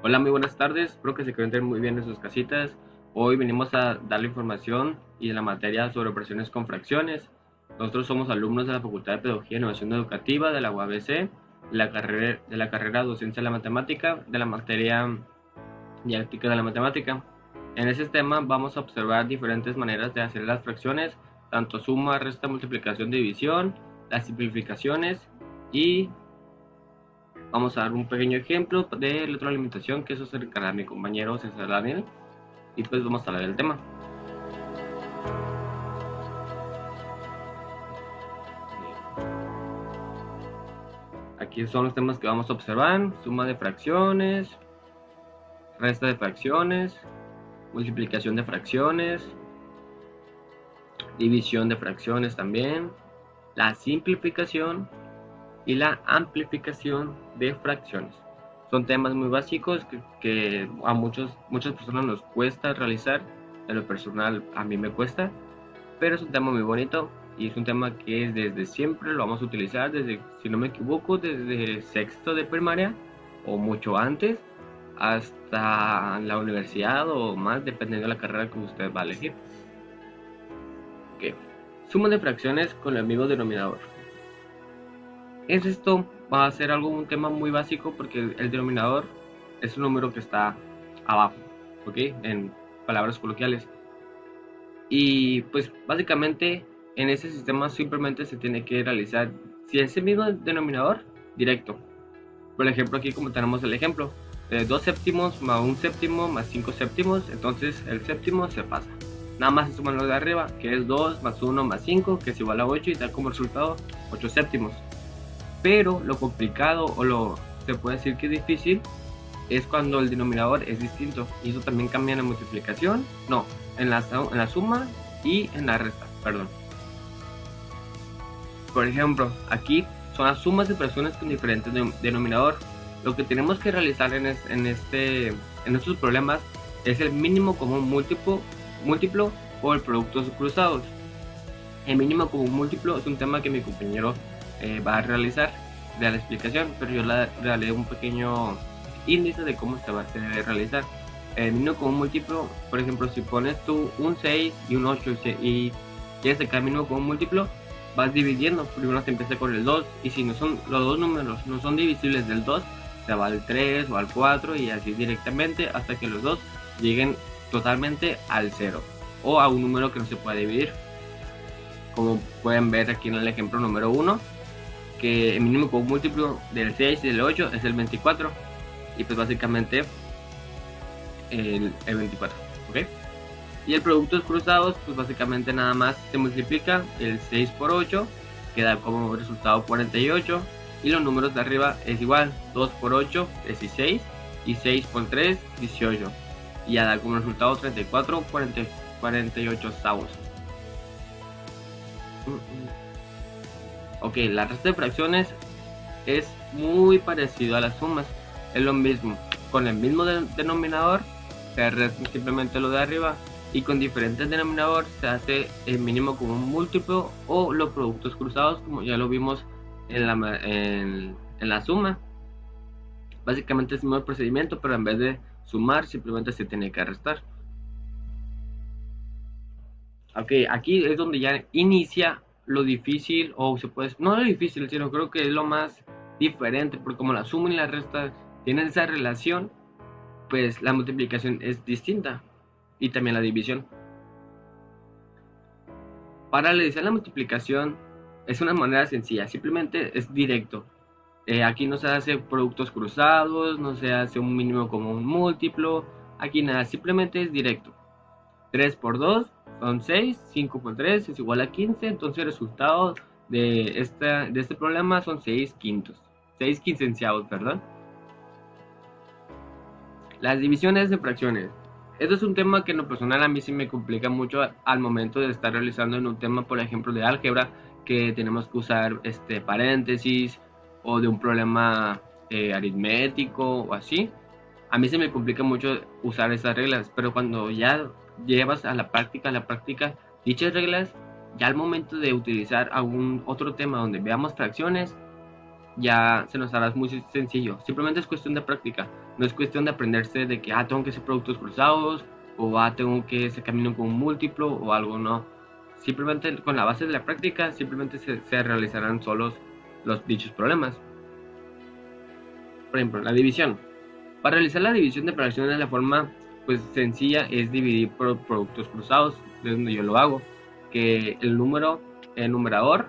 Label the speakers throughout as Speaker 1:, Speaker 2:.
Speaker 1: Hola, muy buenas tardes. Espero que se encuentren muy bien en sus casitas. Hoy venimos a darle información y la materia sobre operaciones con fracciones. Nosotros somos alumnos de la Facultad de Pedagogía e Innovación Educativa de la UABC, de la carrera Docencia de la Matemática, de la materia Didáctica de la Matemática. En ese tema vamos a observar diferentes maneras de hacer las fracciones, tanto suma, resta, multiplicación, división, las simplificaciones y vamos a dar un pequeño ejemplo de retroalimentación, que eso se encargará mi compañero César Daniel, y pues vamos a hablar del tema. Aquí son los temas que vamos a observar: suma de fracciones, resta de fracciones, multiplicación de fracciones, división de fracciones también, la simplificación y la amplificación de fracciones. Son temas muy básicos que a muchas personas nos cuesta realizar. En lo personal a mí me cuesta, pero es un tema muy bonito y es un tema que desde siempre lo vamos a utilizar, desde, si no me equivoco, desde sexto de primaria o mucho antes hasta la universidad o más, dependiendo de la carrera que usted va a elegir. Okay. Suma de fracciones con el mismo denominador. Esto va a ser un tema muy básico porque el denominador es un número que está abajo, ¿ok? En palabras coloquiales. Y pues básicamente en ese sistema simplemente se tiene que realizar, si es el mismo denominador, directo. Por ejemplo, aquí como tenemos el ejemplo, 2 séptimos más 1 séptimo más 5 séptimos, entonces el séptimo se pasa. Nada más se suman los de arriba, que es 2 más 1 más 5, que es igual a 8 y da como resultado 8 séptimos. Pero lo complicado se puede decir que es difícil es cuando el denominador es distinto, y eso también cambia en la multiplicación, no, en la suma y en la resta, perdón. Por ejemplo, aquí son las sumas de fracciones con diferentes denominador. Lo que tenemos que realizar en estos problemas es el mínimo común múltiplo o el productos cruzados. El mínimo común múltiplo es un tema que mi compañero va a realizar de la explicación, pero yo le daré un pequeño índice de cómo se va a realizar. El mínimo común múltiplo, por ejemplo, si pones tú un 6 y un 8 y quieres sacar el mínimo común múltiplo, vas dividiendo. Primero se empieza con el 2, y si no son los dos números no son divisibles del 2, se va al 3 o al 4 y así directamente hasta que los dos lleguen totalmente al 0 o a un número que no se puede dividir. Como pueden ver aquí en el ejemplo número 1, que el mínimo común múltiplo del 6 y del 8 es el 24, y pues básicamente el 24, ¿ok? Y el productos cruzados, pues básicamente nada más se multiplica el 6 por 8, que da como resultado 48, y los números de arriba es igual, 2 por 8 es 16, y 6 por 3 18, y ya da como resultado 34, 48 savos. Ok, la resta de fracciones es muy parecido a las sumas, es lo mismo, con el mismo denominador se resta simplemente lo de arriba, y con diferentes denominadores se hace el mínimo común múltiplo o los productos cruzados, como ya lo vimos en la suma. Básicamente es el mismo procedimiento, pero en vez de sumar simplemente se tiene que restar. Ok, aquí es donde ya inicia lo difícil, o se puede, no lo difícil, sino creo que es lo más diferente, porque como la suma y la resta tienen esa relación, pues la multiplicación es distinta, y también la división. Para realizar la multiplicación es una manera sencilla, simplemente es directo. Aquí no se hace productos cruzados, no se hace un mínimo común múltiplo, aquí nada, simplemente es directo. 3 por 2 son 6, 5 por 3 es igual a 15, entonces el resultado de este problema son 6 quintos, 6 quinceañeros, perdón. Las divisiones de fracciones. Esto es un tema que en lo personal a mí sí me complica mucho al momento de estar realizando en un tema, por ejemplo, de álgebra, que tenemos que usar paréntesis, o de un problema aritmético o así. A mí se me complica mucho usar esas reglas, pero cuando ya llevas a la práctica dichas reglas, ya al momento de utilizar algún otro tema donde veamos fracciones, ya se nos hará muy sencillo. Simplemente es cuestión de práctica. No es cuestión de aprenderse de que, tengo que hacer productos cruzados, o tengo que hacer camino con un múltiplo, o algo, no. Simplemente con la base de la práctica, simplemente se realizarán solos los dichos problemas. Por ejemplo, la división. Para realizar la división de fracciones de la forma pues sencilla es dividir por productos cruzados, es donde yo lo hago, que el numerador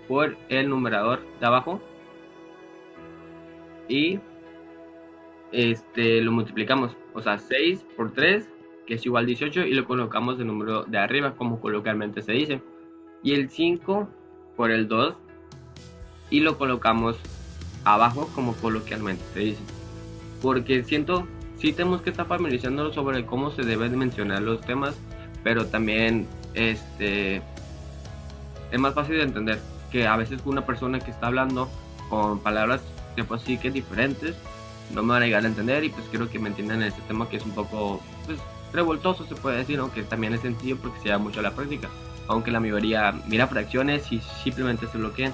Speaker 1: por el numerador de abajo y lo multiplicamos, o sea, 6 por 3 que es igual a 18 y lo colocamos de número de arriba como coloquialmente se dice, y el 5 por el 2 y lo colocamos abajo como coloquialmente se dice. Porque siento, sí tenemos que estar familiarizándonos sobre cómo se deben mencionar los temas, pero también es más fácil de entender que a veces una persona que está hablando con palabras que pues sí que diferentes no me van a llegar a entender, y pues quiero que me entiendan en este tema que es un poco pues revoltoso, se puede decir, aunque también es sencillo porque se da mucho a la práctica, aunque la mayoría mira fracciones y simplemente se bloquean.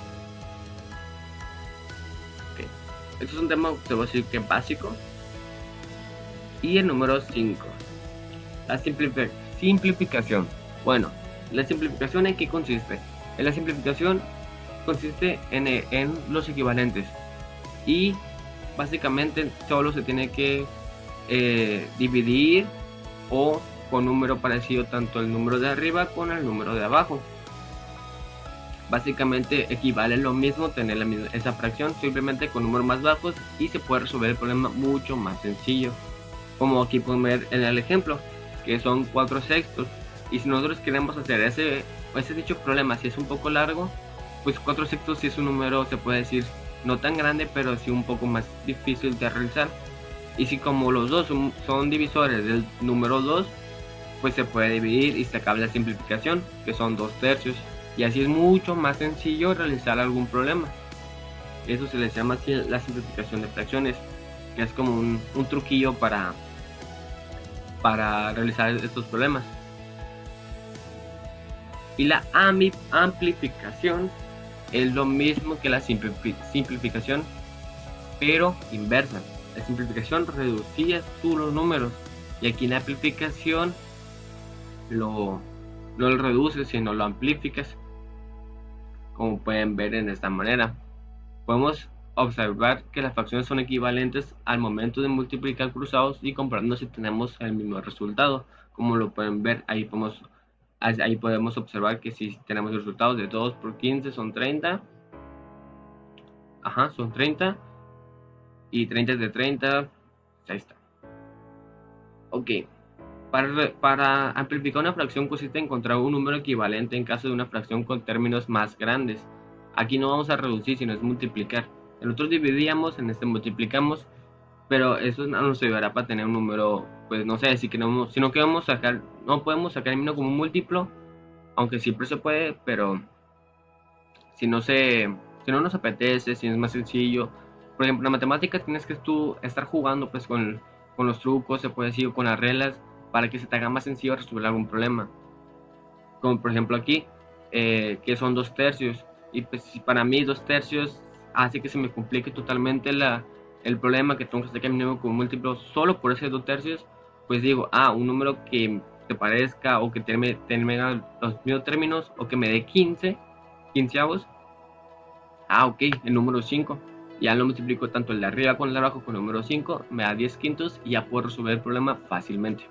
Speaker 1: Okay. Esto es un tema, te voy a decir que básico. Y el número 5, la simplificación. Bueno, la simplificación ¿en qué consiste? En la simplificación consiste en los equivalentes, y básicamente solo se tiene que dividir o con número parecido tanto el número de arriba con el número de abajo. Básicamente equivale lo mismo tener esa fracción, simplemente con números más bajos, y se puede resolver el problema mucho más sencillo, como aquí pueden ver en el ejemplo, que son 4 sextos. Y si nosotros queremos hacer ese dicho problema, si es un poco largo, pues 4 sextos si es un número, se puede decir, no tan grande, pero sí un poco más difícil de realizar. Y si como los dos son divisores del número 2, pues se puede dividir y se acaba la simplificación, que son 2 tercios. Y así es mucho más sencillo realizar algún problema. Eso se les llama así la simplificación de fracciones, que es como un truquillo para realizar estos problemas. Y la amplificación es lo mismo que la simplificación, pero inversa. La simplificación reducía tú los números, y aquí la amplificación no lo reduces, sino lo amplificas, como pueden ver en esta manera. Podemos observar que las fracciones son equivalentes al momento de multiplicar cruzados y comparando si tenemos el mismo resultado. Como lo pueden ver, ahí podemos observar que si tenemos el resultado de 2 por 15 son 30. Ajá, son 30. Y 30 es de 30. Ahí está. Ok. Para amplificar una fracción consiste en encontrar un número equivalente en caso de una fracción con términos más grandes. Aquí no vamos a reducir, sino es multiplicar. Nosotros dividíamos, en este multiplicamos, pero eso no nos ayudará para tener un número, pues no sé, si no queremos sacar, no podemos sacar el mismo como un múltiplo, aunque siempre se puede, pero si no si no nos apetece, si es más sencillo. Por ejemplo, en matemáticas tienes que tú estar jugando pues con los trucos, se puede decir, o con las reglas, para que se te haga más sencillo resolver algún problema. Como por ejemplo aquí, que son 2 tercios, y pues para mí 2 tercios hace que se me complique totalmente el problema, que tengo que sacar mi número con múltiplo solo por ese 2 tercios. Pues digo, un número que te parezca o que tenga los mismos términos, o que me dé 15 quinceavos. Ok, el número 5. Ya lo multiplico tanto el de arriba con el de abajo con el número 5, me da 10 quintos y ya puedo resolver el problema fácilmente.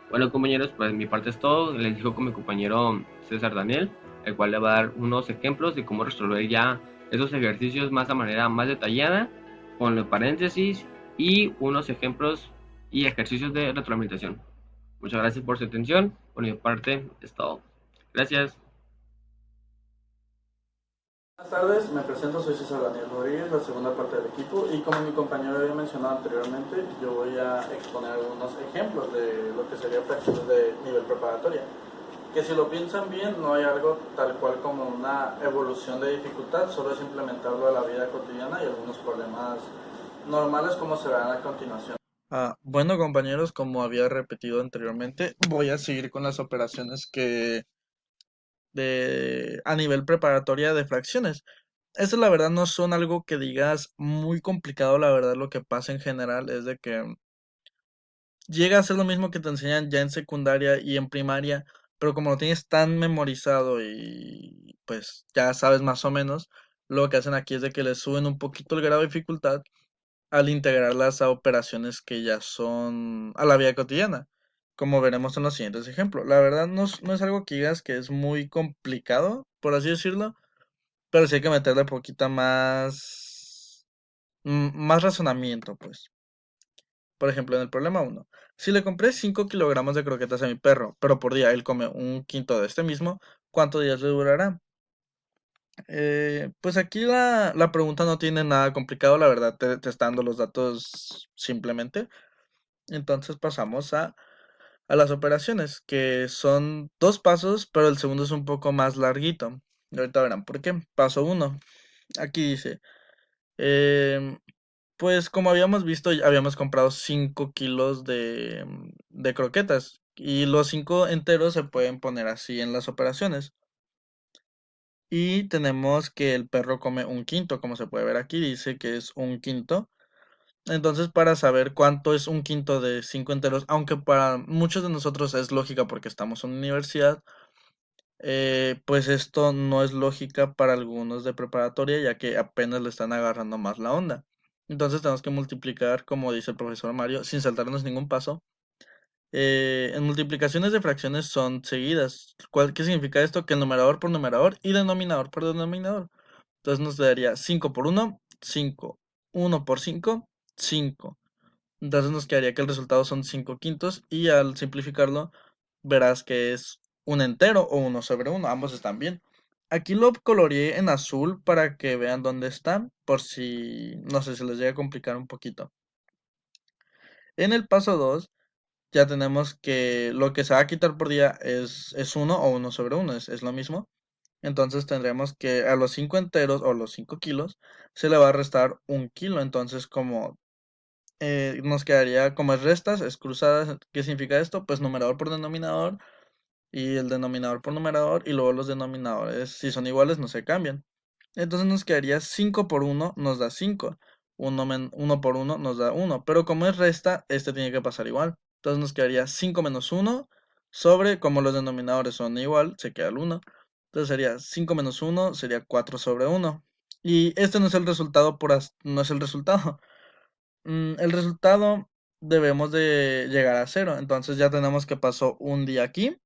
Speaker 1: Bueno, compañeros, pues mi parte es todo. Les dejo con mi compañero César Daniel, el cual le va a dar unos ejemplos de cómo resolver ya esos ejercicios más a manera más detallada, con los paréntesis y unos ejemplos y ejercicios de retroalimentación. Muchas gracias por su atención. Por mi parte es todo. Gracias.
Speaker 2: Buenas tardes, me presento, soy César Daniel Rodríguez, la segunda parte del equipo, y como mi compañero había mencionado anteriormente, yo voy a exponer algunos ejemplos de lo que sería fracciones de nivel preparatoria, que si lo piensan bien no hay algo tal cual como una evolución de dificultad, solo es implementarlo a la vida cotidiana y algunos problemas normales como se verán a continuación. Bueno, compañeros, como había repetido anteriormente, voy a seguir con las operaciones a nivel preparatoria de fracciones. eso la verdad no son algo que digas muy complicado, la verdad lo que pasa en general es de que llega a ser lo mismo que te enseñan ya en secundaria y en primaria, pero como lo tienes tan memorizado y pues ya sabes más o menos, lo que hacen aquí es de que le suben un poquito el grado de dificultad al integrarlas a operaciones que ya son a la vida cotidiana, como veremos en los siguientes ejemplos. La verdad no es algo que digas que es muy complicado, por así decirlo, pero sí hay que meterle poquita más, más razonamiento, pues. Por ejemplo, en el problema uno, si le compré 5 kilogramos de croquetas a mi perro, pero por día él come un quinto de este mismo, ¿cuántos días le durará? Pues aquí la pregunta no tiene nada complicado, la verdad te está dando los datos simplemente. Entonces pasamos a las operaciones, que son dos pasos, pero el segundo es un poco más larguito. Y ahorita verán por qué. Paso uno. Aquí dice, em, pues como habíamos visto, ya habíamos comprado 5 kilos de croquetas y los 5 enteros se pueden poner así en las operaciones. Y tenemos que el perro come un quinto, como se puede ver aquí, dice que es un quinto. Entonces, para saber cuánto es un quinto de 5 enteros, aunque para muchos de nosotros es lógica porque estamos en universidad, pues esto no es lógica para algunos de preparatoria, ya que apenas le están agarrando más la onda. Entonces tenemos que multiplicar, como dice el profesor Mario, sin saltarnos ningún paso. En multiplicaciones de fracciones son seguidas. ¿Qué significa esto? Que numerador por numerador y denominador por denominador. Entonces nos daría 5 por uno 5 1 por 5 5. Entonces nos quedaría que el resultado son 5 quintos y al simplificarlo verás que es un entero o uno sobre uno, ambos están bien. Aquí lo coloreé en azul para que vean dónde están, por si no sé si les llega a complicar un poquito. En el paso 2 ya tenemos que lo que se va a quitar por día es uno o uno sobre uno, es lo mismo. Entonces tendremos que a los 5 enteros o los 5 kilos se le va a restar un kilo. Entonces como nos quedaría como es restas, es cruzadas. ¿Qué significa esto? Pues numerador por denominador y el denominador por numerador y luego los denominadores, si son iguales, no se cambian. Entonces nos quedaría 5 por uno nos da 5, 1 por uno nos da uno, pero como es resta, este tiene que pasar igual. Entonces nos quedaría 5 menos uno sobre, como los denominadores son igual, se queda el uno. Entonces sería 5 menos uno sería 4 sobre uno. Y este no es el resultado no es el resultado. El resultado debemos de llegar a cero. Entonces ya tenemos que pasó un día aquí.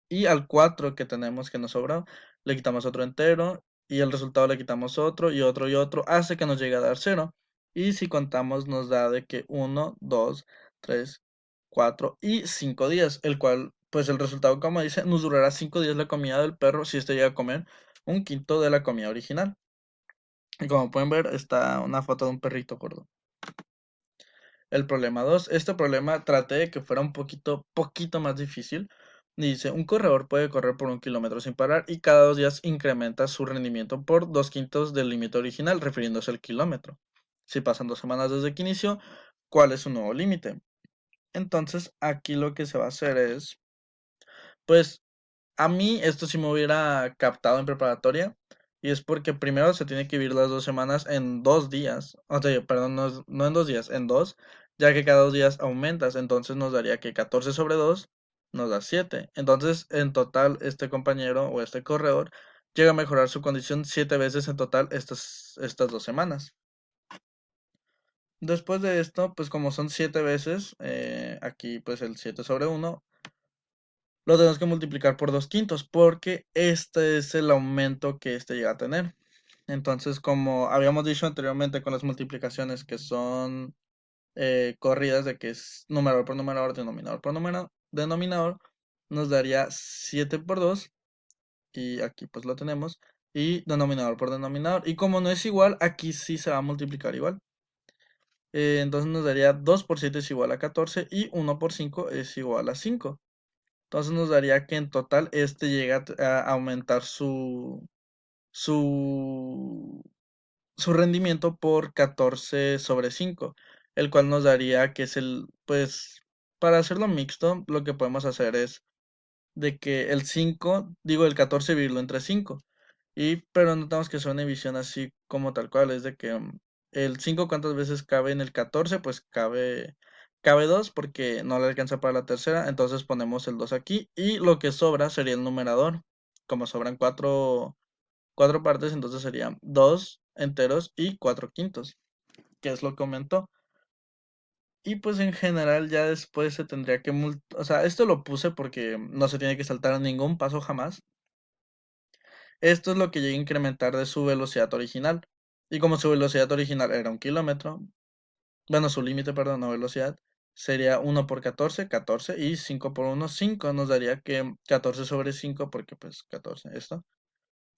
Speaker 2: Y al 4 que tenemos que nos sobró, le quitamos otro entero. Y el resultado le quitamos otro y otro. Hace que nos llegue a dar cero. Y si contamos nos da de que uno 2 3 4 y 5 días. El cual, pues el resultado como dice, nos durará 5 días la comida del perro si este llega a comer un quinto de la comida original. Y como pueden ver, está una foto de un perrito gordo. El problema 2, este problema traté de que fuera un poquito más difícil. Dice, un corredor puede correr por 1 kilómetro sin parar y cada 2 días incrementa su rendimiento por 2 quintos del límite original, refiriéndose al kilómetro. Si pasan 2 semanas desde que inició, ¿cuál es su nuevo límite? Entonces, aquí lo que se va a hacer es, pues, a mí esto sí me hubiera captado en preparatoria. Y es porque primero se tiene que vivir las 2 semanas en 2 días. O sea, perdón, no en 2 días, en dos. Ya que cada 2 días aumentas. Entonces nos daría que 14 sobre 2 nos da 7. Entonces, en total, este compañero o este corredor llega a mejorar su condición 7 veces en total estas 2 semanas. Después de esto, pues como son 7 veces, aquí pues el 7 sobre uno lo tenemos que multiplicar por 2 quintos porque este es el aumento que este llega a tener. Entonces, como habíamos dicho anteriormente con las multiplicaciones que son corridas de que es numerador por numerador, denominador por denominador, nos daría 7 por 2 y aquí pues lo tenemos, y denominador por denominador. Y como no es igual, aquí sí se va a multiplicar igual. Entonces nos daría 2 por 7 es igual a 14 y 1 por 5 es igual a 5. Entonces nos daría que en total este llega a aumentar su, su rendimiento por 14 sobre 5, el cual nos daría que es pues, para hacerlo mixto, lo que podemos hacer es de que el 5, digo el 14 dividirlo entre 5. Pero no tenemos que hacer una división así como tal cual, es de que el 5 cuántas veces cabe en el 14, pues cabe 2 porque no le alcanza para la tercera, entonces ponemos el 2 aquí y lo que sobra sería el numerador. Como sobran cuatro partes, entonces serían 2 enteros y 4 quintos, que es lo que aumentó. Y pues en general ya después se tendría que, o sea, esto lo puse porque no se tiene que saltar ningún paso jamás. Esto es lo que llega a incrementar de su velocidad original. Y como su velocidad original era 1 kilómetro, bueno, su límite, perdón, no velocidad, sería 1 por 14, 14, y 5 por 1, 5. Nos daría que 14 sobre 5, porque pues 14, esto.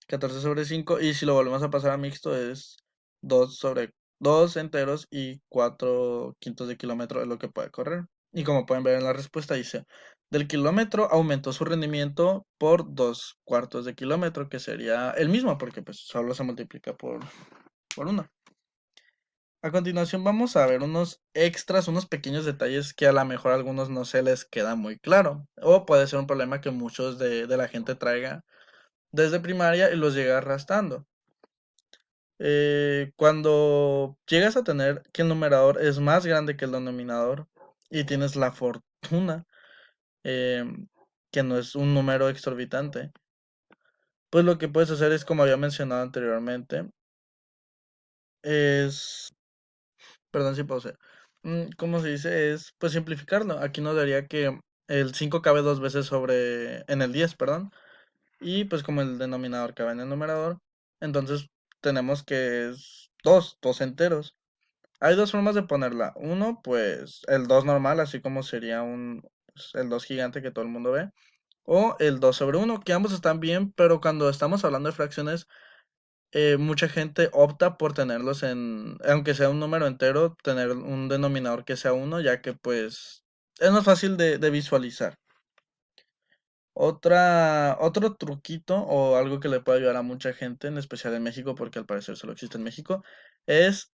Speaker 2: 14 sobre 5, y si lo volvemos a pasar a mixto es 2 sobre 2 enteros y 4 quintos de kilómetro es lo que puede correr. Y como pueden ver en la respuesta dice, del kilómetro aumentó su rendimiento por 2 cuartos de kilómetro, que sería el mismo porque pues solo se multiplica por 1. A continuación vamos a ver unos extras, unos pequeños detalles que a lo mejor a algunos no se les queda muy claro. O puede ser un problema que muchos de la gente traiga desde primaria y los llega arrastrando. Cuando llegas a tener que el numerador es más grande que el denominador y tienes la fortuna, que no es un número exorbitante, pues lo que puedes hacer es, como había mencionado anteriormente, es, perdón si pausé, ¿cómo se dice? Es, pues simplificarlo. Aquí nos daría que el 5 cabe dos veces en el 10, perdón, y pues como el denominador cabe en el numerador, entonces tenemos que es dos enteros. Hay dos formas de ponerla. Uno, pues el 2 normal, así como sería pues, el 2 gigante que todo el mundo ve. O el 2 sobre uno, que ambos están bien, pero cuando estamos hablando de fracciones, mucha gente opta por tenerlos aunque sea un número entero, tener un denominador que sea uno, ya que pues es más fácil de visualizar. Otro truquito o algo que le puede ayudar a mucha gente, en especial en México, porque al parecer solo existe en México, es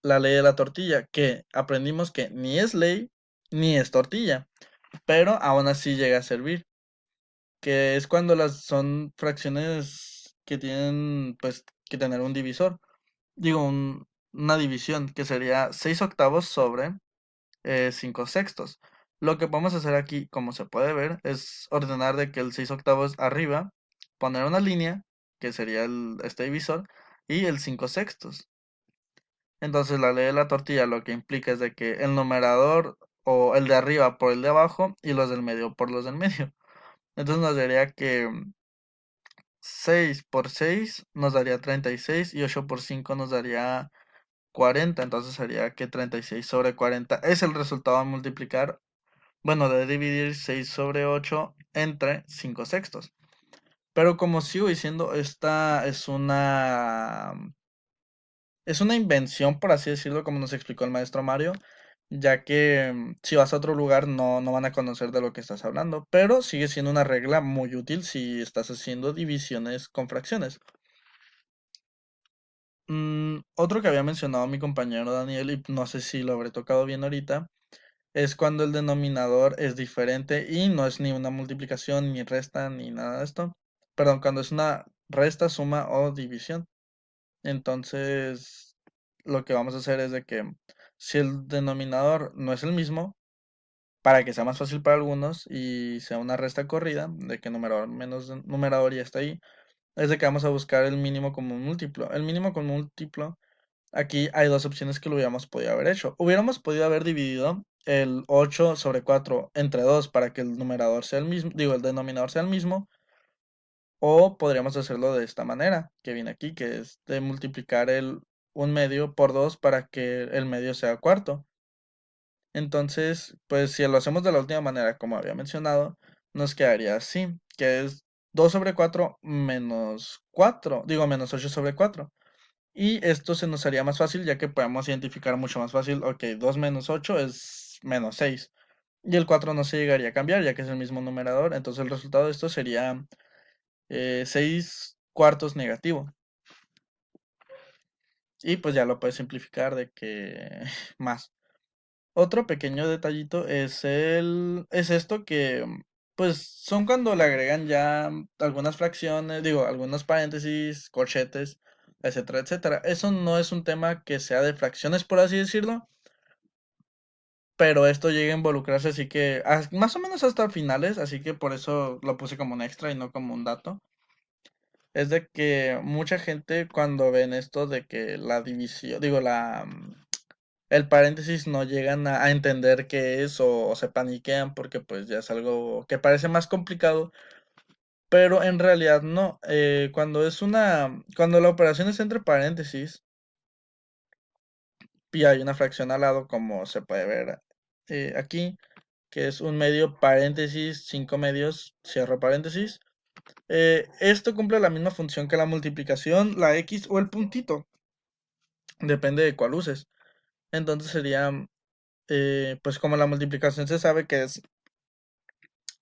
Speaker 2: la ley de la tortilla, que aprendimos que ni es ley ni es tortilla, pero aún así llega a servir, que es cuando son fracciones que tienen pues que tener un divisor, digo una división, que sería 6 octavos sobre 5 sextos. Lo que vamos a hacer aquí, como se puede ver, es ordenar de que el 6 octavos arriba, poner una línea, que sería este divisor, y el 5 sextos. Entonces la ley de la tortilla lo que implica es de que el numerador o el de arriba por el de abajo y los del medio por los del medio. Entonces nos daría que 6 por 6 nos daría 36 y 8 por 5 nos daría 40. Entonces sería que 36 sobre 40 es el resultado de multiplicar, bueno, de dividir 6 sobre 8 entre 5 sextos. Pero como sigo diciendo, esta es una invención, por así decirlo, como nos explicó el maestro Mario, ya que si vas a otro lugar no van a conocer de lo que estás hablando, pero sigue siendo una regla muy útil si estás haciendo divisiones con fracciones. Otro que había mencionado mi compañero Daniel, y no sé si lo habré tocado bien ahorita, es cuando el denominador es diferente y no es ni una multiplicación, ni resta, ni nada de esto. Perdón, cuando es una resta, suma o división. Entonces, lo que vamos a hacer es de que si el denominador no es el mismo, para que sea más fácil para algunos y sea una resta corrida, de que numerador menos numerador ya está ahí, es de que vamos a buscar el mínimo común múltiplo. El mínimo común múltiplo, aquí hay dos opciones que lo hubiéramos podido haber hecho. Hubiéramos podido haber dividido el 8 sobre 4 entre 2 para que el numerador sea el mismo, digo, el denominador sea el mismo, o podríamos hacerlo de esta manera, que viene aquí, que es de multiplicar un medio por 2 para que el medio sea cuarto. Entonces, pues si lo hacemos de la última manera, como había mencionado, nos quedaría así, que es 2 sobre 4 menos 4, digo menos 8 sobre 4. Y esto se nos haría más fácil ya que podemos identificar mucho más fácil, ok, 2 menos 8 es menos 6. Y el 4 no se llegaría a cambiar ya que es el mismo numerador, entonces el resultado de esto sería 6 cuartos negativo. Y pues ya lo puedes simplificar de que más. Otro pequeño detallito es esto que Pues son cuando le agregan ya algunas fracciones, digo, algunos paréntesis, corchetes, etcétera, etcétera. Eso no es un tema que sea de fracciones, por así decirlo, pero esto llega a involucrarse, así que más o menos hasta finales, así que por eso lo puse como un extra y no como un dato. Es de que mucha gente cuando ven esto de que la división, digo, el paréntesis no llegan a entender qué es o se paniquean porque pues ya es algo que parece más complicado, pero en realidad no. Cuando la operación es entre paréntesis y hay una fracción al lado, como se puede ver aquí, que es un medio paréntesis, 5 medios, cierro paréntesis. Esto cumple la misma función que la multiplicación, la X o el puntito. Depende de cuál uses. Entonces sería, pues como la multiplicación se sabe que es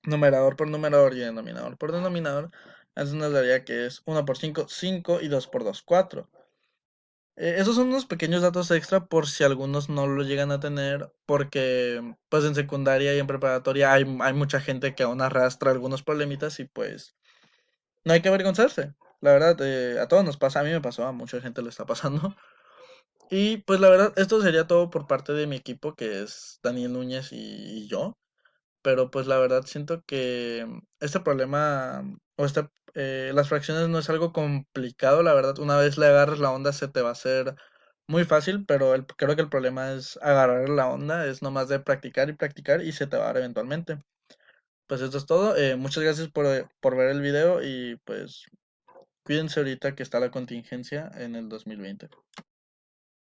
Speaker 2: numerador por numerador y denominador por denominador, entonces nos daría que es 1 por 5 5 y 2 por 2 4. Esos son unos pequeños datos extra por si algunos no lo llegan a tener, porque pues en secundaria y en preparatoria hay mucha gente que aún arrastra algunos problemitas y pues no hay que avergonzarse. La verdad, a todos nos pasa, a mí me pasó, a mucha gente le está pasando. Y pues la verdad, esto sería todo por parte de mi equipo, que es Daniel Núñez y yo. Pero pues la verdad siento que este problema las fracciones no es algo complicado, la verdad. Una vez le agarras la onda se te va a hacer muy fácil, pero creo que el problema es agarrar la onda, es nomás de practicar y practicar y se te va a dar eventualmente. Pues esto es todo. Muchas gracias por ver el video y pues cuídense ahorita que está la contingencia en el 2020.